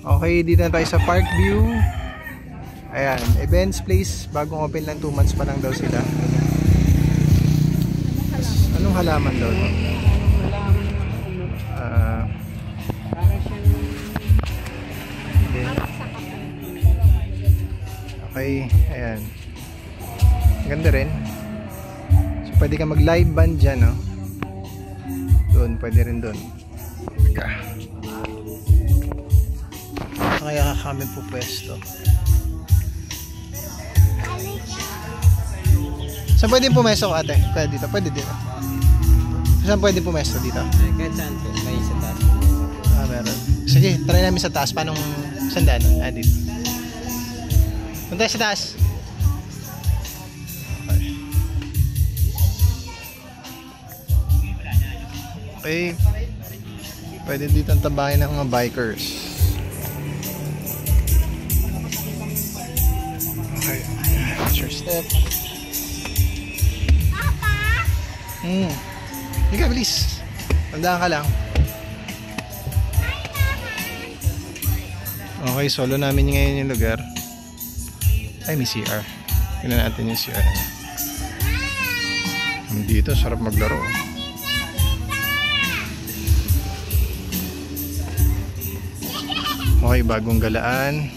Okay, dito na tayo sa Parkview. Ayan, events place. Bagong open lang, 2 months pa lang daw sila. Anong halaman daw to? Okay, ayan. Ganda rin. So pwede ka mag live band dyan, no? Doon, pwede rin doon. Kaya kami po pwesto. Saan pwede pumesto ko, ate? Pwede dito, pwede dito. Saan pwede pumesto dito? Kahit saan po, may sa taas. Meron. Sige, try namin sa taas. Paano sandaan? Dito. Punta sa taas. Okay. Pwede dito ang tabahin ng mga bikers. Okay. Watch your step. Hindi ka, bilis. Tandaan ka lang. Okay, solo namin ngayon yung lugar. Ay, may CR. Tingnan natin yung CR. Dito, sarap maglaro. Okay, bagong galaan.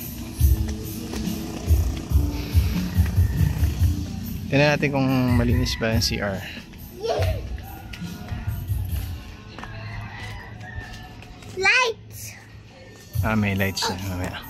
Tingnan natin kung malinis ba yung CR. Lights! May lights na. Mamaya.